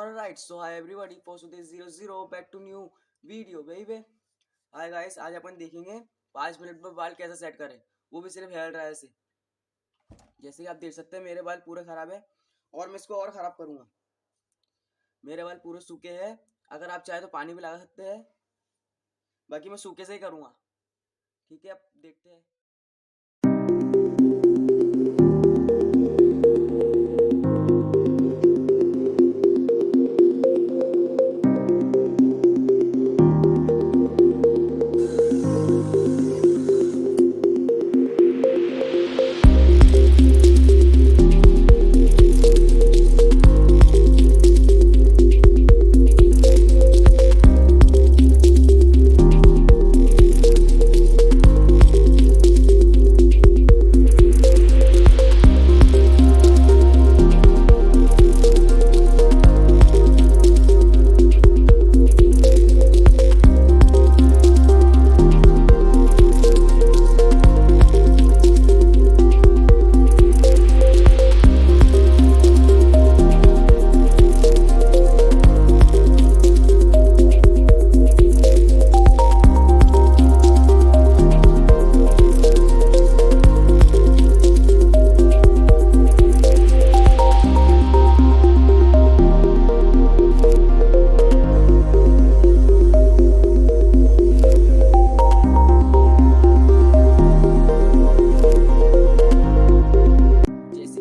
Alright, so hi everybody for Sudesh00 back to new video baby. Hi guys, आज अपन देखेंगे 5 minute में बाल कैसे सेट करें, वो भी सिर्फ हेयर ड्रायर से। जैसे कि आप देख सकते हैं मेरे बाल पूरे खराब है और मैं इसको और खराब करूंगा। मेरे बाल पूरे सूखे हैं, अगर आप चाहे तो पानी भी लगा सकते हैं, बाकी मैं सूखे से ही करूंगा। ठीक है, अब देखते हैं।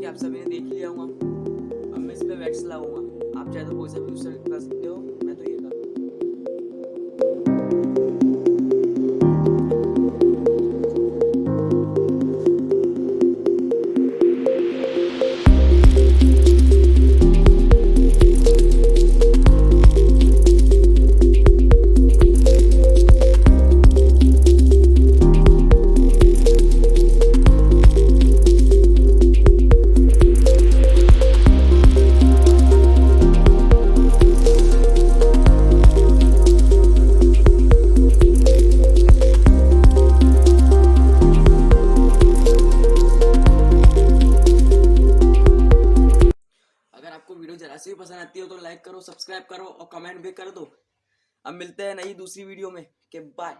आप सभी ने देख लिया होगा, अब मैं इस पे वैक्स लगाऊंगा। आप चाहे तो कोई सा भी यूज कर सकते हो, मैं तो ये करूँगा। अगर आपको वीडियो जरा से भी पसंद आती हो तो लाइक करो, सब्सक्राइब करो और कमेंट भी कर दो। अब मिलते हैं नई दूसरी वीडियो में। के बाय।